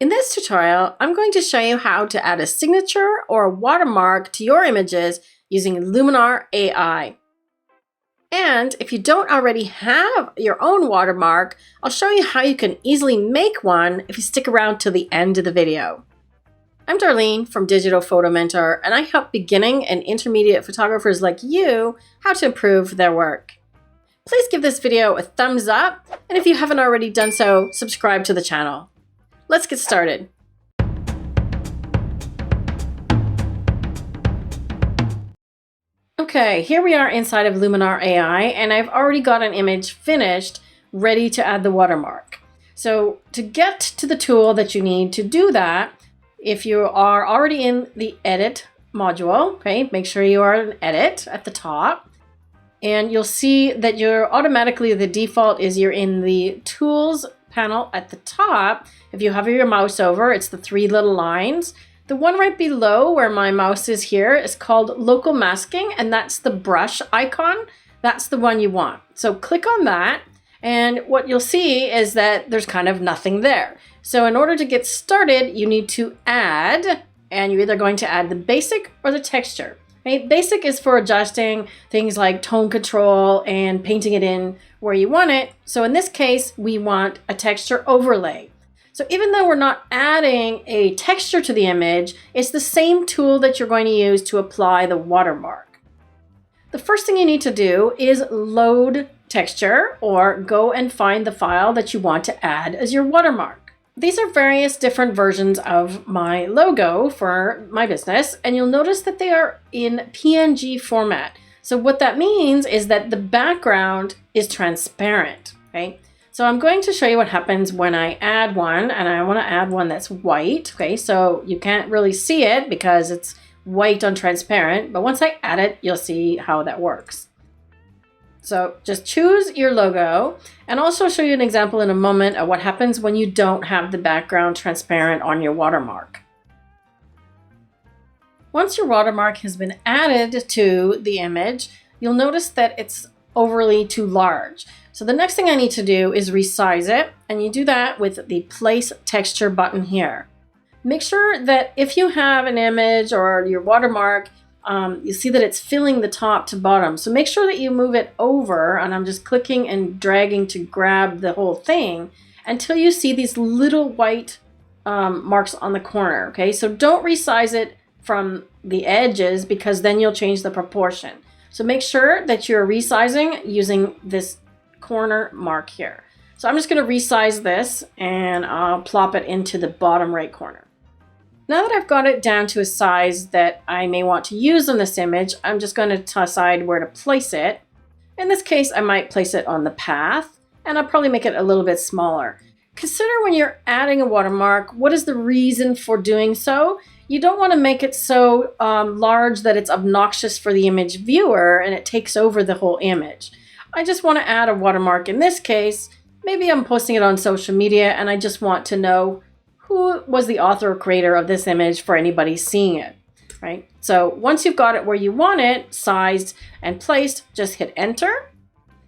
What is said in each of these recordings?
In this tutorial, I'm going to show you how to add a signature or a watermark to your images using Luminar AI. And if you don't already have your own watermark, I'll show you how you can easily make one if you stick around to the end of the video. I'm Darlene from Digital Photo Mentor, and I help beginning and intermediate photographers like you how to improve their work. Please give this video a thumbs up, and if you haven't already done so, subscribe to the channel. Let's get started. Okay, here we are inside of Luminar AI, and I've already got an image finished, ready to add the watermark. So to get to the tool that you need to do that, if you are already in the edit module, okay, make sure you are in edit at the top. And you'll see that the default is you're in the tools panel at the top. If you hover your mouse over, it's the three little lines. The one right below where my mouse is here is called local masking, and that's the brush icon. That's the one you want. So click on that, and what you'll see is that there's kind of nothing there. So in order to get started, you need to add, and you're either going to add the basic or the texture. Okay? Basic is for adjusting things like tone control and painting it in where you want it. So in this case, we want a texture overlay. So even though we're not adding a texture to the image, it's the same tool that you're going to use to apply the watermark. The first thing you need to do is load texture, or go and find the file that you want to add as your watermark. These are various different versions of my logo for my business, and you'll notice that they are in PNG format. So what that means is that the background is transparent, okay? So I'm going to show you what happens when I add one, and I want to add one that's white, okay? So you can't really see it because it's white on transparent, but once I add it, you'll see how that works. So just choose your logo, and I'll also show you an example in a moment of what happens when you don't have the background transparent on your watermark. Once your watermark has been added to the image, you'll notice that it's overly too large. So the next thing I need to do is resize it, and you do that with the Place Texture button here. Make sure that if you have an image or your watermark, you see that it's filling the top to bottom. So make sure that you move it over, and I'm just clicking and dragging to grab the whole thing until you see these little white marks on the corner, okay? So don't resize it from the edges, because then you'll change the proportion. So make sure that you're resizing using this corner mark here. So I'm just going to resize this, and I'll plop it into the bottom right corner. Now that I've got it down to a size that I may want to use on this image, I'm just going to decide where to place it. In this case, I might place it on the path, and I'll probably make it a little bit smaller. Consider when you're adding a watermark, what is the reason for doing so? You don't want to make it so large that it's obnoxious for the image viewer and it takes over the whole image. I just want to add a watermark in this case. Maybe I'm posting it on social media and I just want to know who was the author or creator of this image for anybody seeing it, right? So once you've got it where you want it, sized and placed, just hit enter.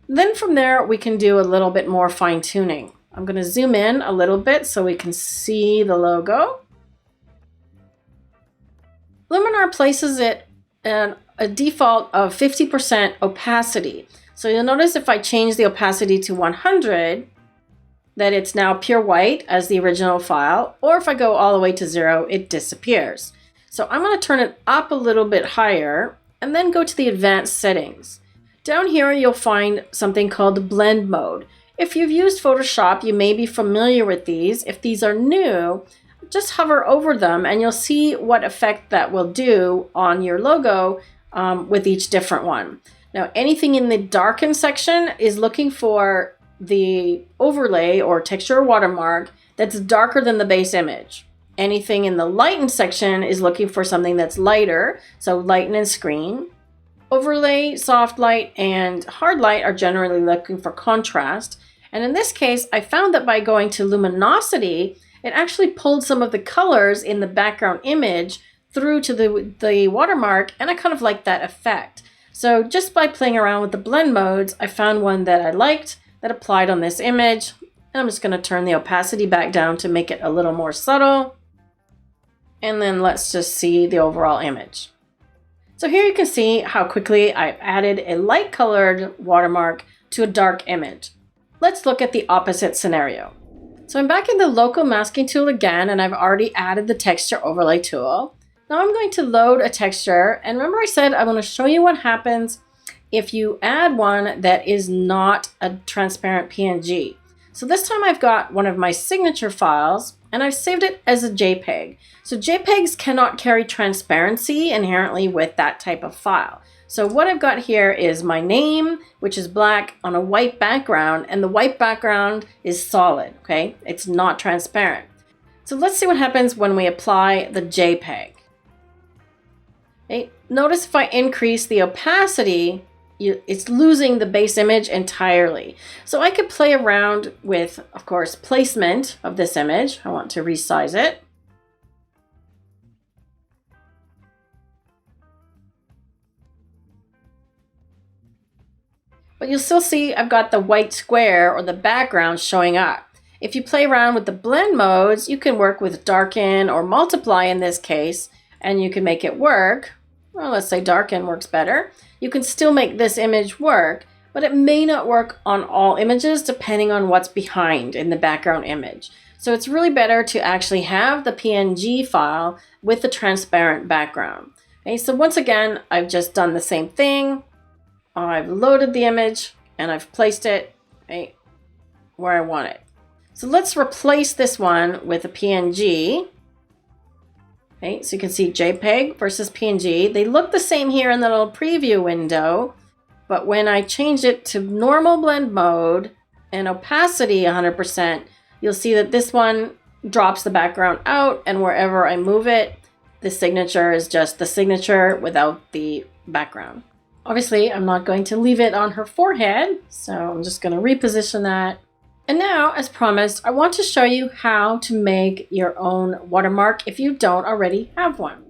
Then from there, we can do a little bit more fine tuning. I'm going to zoom in a little bit so we can see the logo. Luminar places it at a default of 50% opacity. So you'll notice if I change the opacity to 100, that it's now pure white as the original file, or if I go all the way to 0, it disappears. So I'm going to turn it up a little bit higher and then go to the advanced settings. Down here, you'll find something called blend mode. If you've used Photoshop, you may be familiar with these. If these are new, just hover over them and you'll see what effect that will do on your logo with each different one. Now, anything in the darken section is looking for the overlay or texture or watermark that's darker than the base image. Anything in the lighten section is looking for something that's lighter, so lighten and screen. Overlay, soft light, and hard light are generally looking for contrast. And in this case, I found that by going to luminosity, it actually pulled some of the colors in the background image through to the watermark, and I kind of like that effect. So just by playing around with the blend modes, I found one that I liked that applied on this image, And I'm just going to turn the opacity back down to make it a little more subtle. And then let's just see the overall image. So here you can see how quickly I've added a light colored watermark to a dark image. Let's look at the opposite scenario. So I'm back in the local masking tool again, and I've already added the texture overlay tool. Now I'm going to load a texture, and remember I said I want to show you what happens if you add one that is not a transparent PNG. So this time I've got one of my signature files, and I've saved it as a JPEG. So JPEGs cannot carry transparency inherently with that type of file. So what I've got here is my name, which is black on a white background, and the white background is solid, okay? It's not transparent. So let's see what happens when we apply the JPEG. Okay? Notice if I increase the opacity, it's losing the base image entirely. So I could play around with, of course, placement of this image. I want to resize it. But you'll still see I've got the white square or the background showing up. If you play around with the blend modes, you can work with darken or multiply in this case, and you can make it work. Well, let's say darken works better. You can still make this image work, but it may not work on all images depending on what's behind in the background image. So it's really better to actually have the PNG file with the transparent background. Okay, so once again, I've just done the same thing. I've loaded the image and I've placed it right where I want it. So let's replace this one with a PNG. Okay, so you can see JPEG versus PNG. They look the same here in the little preview window, but when I change it to normal blend mode and opacity 100%, you'll see that this one drops the background out, and wherever I move it, the signature is just the signature without the background. Obviously, I'm not going to leave it on her forehead, so I'm just going to reposition that. And now, as promised, I want to show you how to make your own watermark if you don't already have one.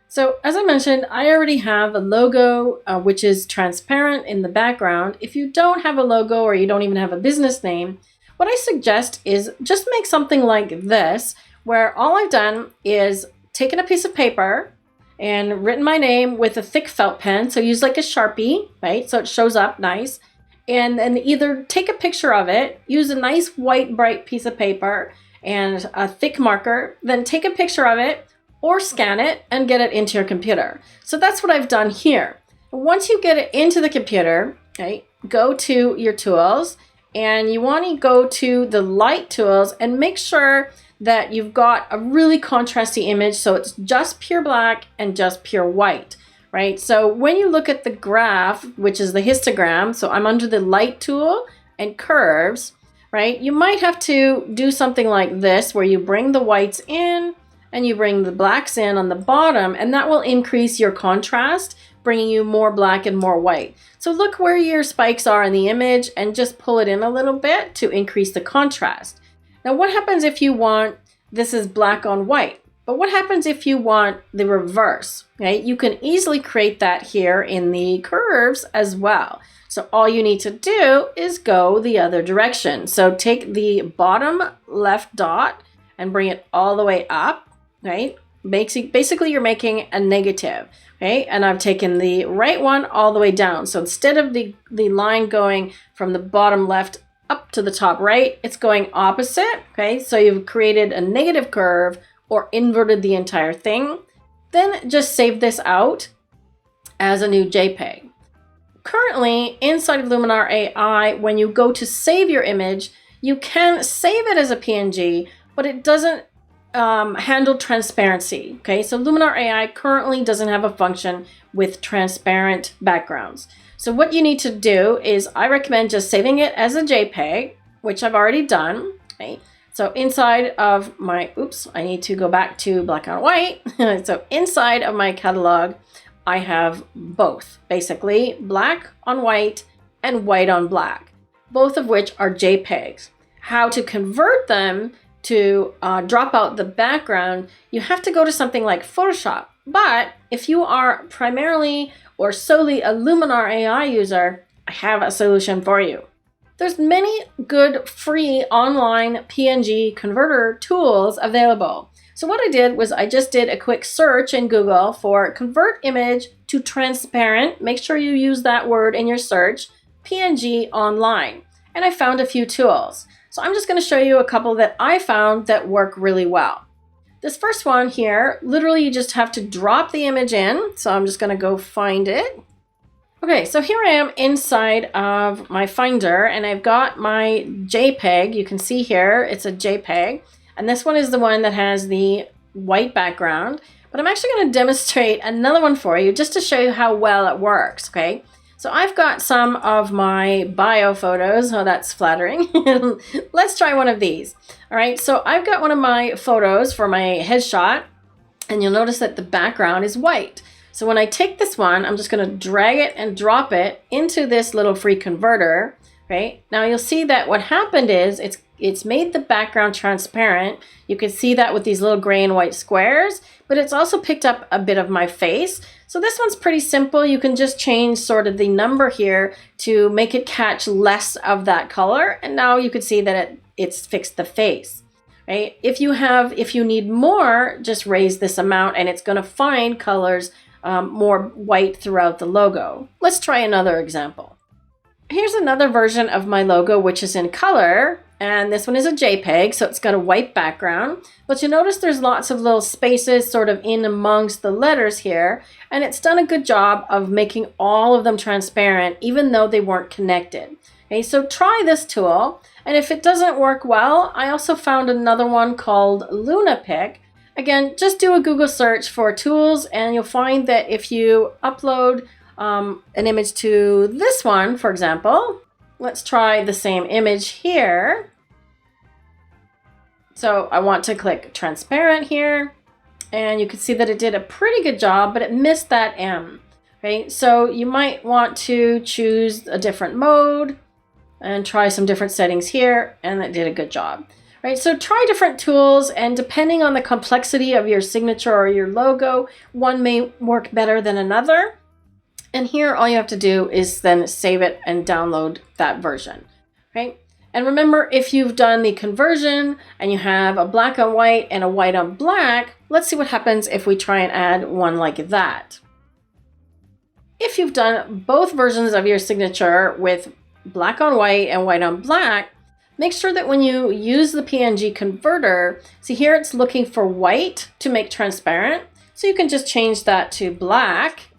So as I mentioned, I already have a logo, which is transparent in the background. If you don't have a logo or you don't even have a business name, what I suggest is just make something like this, where all I've done is taken a piece of paper and written my name with a thick felt pen. So use like a Sharpie, right? So it shows up nice. And then either take a picture of it, use a nice white bright piece of paper and a thick marker, then take a picture of it or scan it and get it into your computer. So that's what I've done here. Once you get it into the computer, okay, go to your tools, and you want to go to the light tools and make sure that you've got a really contrasty image, so it's just pure black and just pure white. Right? So when you look at the graph, which is the histogram, so I'm under the light tool and curves, right? You might have to do something like this, where you bring the whites in and you bring the blacks in on the bottom, and that will increase your contrast, bringing you more black and more white. So look where your spikes are in the image and just pull it in a little bit to increase the contrast. Now, what happens if you want, this is black on white? But what happens if you want the reverse? Okay, you can easily create that here in the curves as well. So all you need to do is go the other direction. So take the bottom left dot and bring it all the way up, right? Basically, you're making a negative, okay? And I've taken the right one all the way down. So instead of the line going from the bottom left up to the top right, it's going opposite, okay? So you've created a negative curve or inverted the entire thing. Then just save this out as a new JPEG. Currently, inside of Luminar AI, when you go to save your image, you can save it as a PNG, but it doesn't handle transparency. Okay, so Luminar AI currently doesn't have a function with transparent backgrounds. So what you need to do is, I recommend just saving it as a JPEG, which I've already done. Okay. So inside of my, I need to go back to black and white. So inside of my catalog, I have both, basically black on white and white on black, both of which are JPEGs. How to convert them to drop out the background, you have to go to something like Photoshop. But if you are primarily or solely a Luminar AI user, I have a solution for you. There's many good free online PNG converter tools available. So what I did was I just did a quick search in Google for convert image to transparent. Make sure you use that word in your search, PNG online. And I found a few tools. So I'm just going to show you a couple that I found that work really well. This first one here, literally you just have to drop the image in. So I'm just going to go find it. Okay, so here I am inside of my Finder, and I've got my JPEG. You can see here, it's a JPEG. And this one is the one that has the white background. But I'm actually going to demonstrate another one for you just to show you how well it works, okay? So I've got some of my bio photos. Oh, that's flattering. Let's try one of these. All right, so I've got one of my photos for my headshot, and you'll notice that the background is white. So when I take this one, I'm just going to drag it and drop it into this little free converter, right? Now you'll see that what happened is it's made the background transparent. You can see that with these little gray and white squares, but it's also picked up a bit of my face. So this one's pretty simple. You can just change sort of the number here to make it catch less of that color. And now you can see that it's fixed the face. Right? If you need more, just raise this amount and it's going to find colors more white throughout the logo. Let's try another example. Here's another version of my logo, which is in color, and this one is a JPEG, so it's got a white background, but you notice there's lots of little spaces sort of in amongst the letters here, and it's done a good job of making all of them transparent, even though they weren't connected. Okay, so try this tool, and if it doesn't work well, I also found another one called Luminar. Again, just do a Google search for tools and you'll find that if you upload an image to this one, for example, let's try the same image here. So I want to click transparent here, and you can see that it did a pretty good job, but it missed that M. Okay, so you might want to choose a different mode and try some different settings here, and it did a good job. Right, so try different tools, and depending on the complexity of your signature or your logo, one may work better than another. And here all you have to do is then save it and download that version. Right? And remember, if you've done the conversion and you have a black on white and a white on black, let's see what happens if we try and add one like that. If you've done both versions of your signature with black on white and white on black, make sure that when you use the PNG converter, see here it's looking for white to make transparent. So you can just change that to black.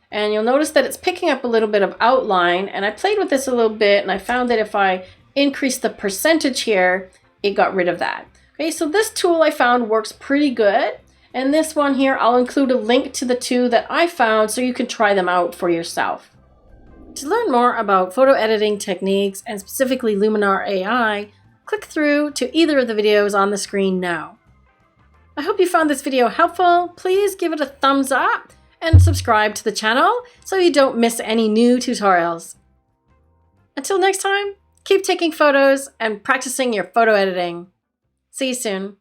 And you'll notice that it's picking up a little bit of outline. And I played with this a little bit, and I found that if I increase the percentage here, it got rid of that. Okay, so this tool I found works pretty good. And this one here, I'll include a link to the two that I found so you can try them out for yourself. To learn more about photo editing techniques, and specifically Luminar AI, click through to either of the videos on the screen now. I hope you found this video helpful. Please give it a thumbs up and subscribe to the channel so you don't miss any new tutorials. Until next time, keep taking photos and practicing your photo editing. See you soon.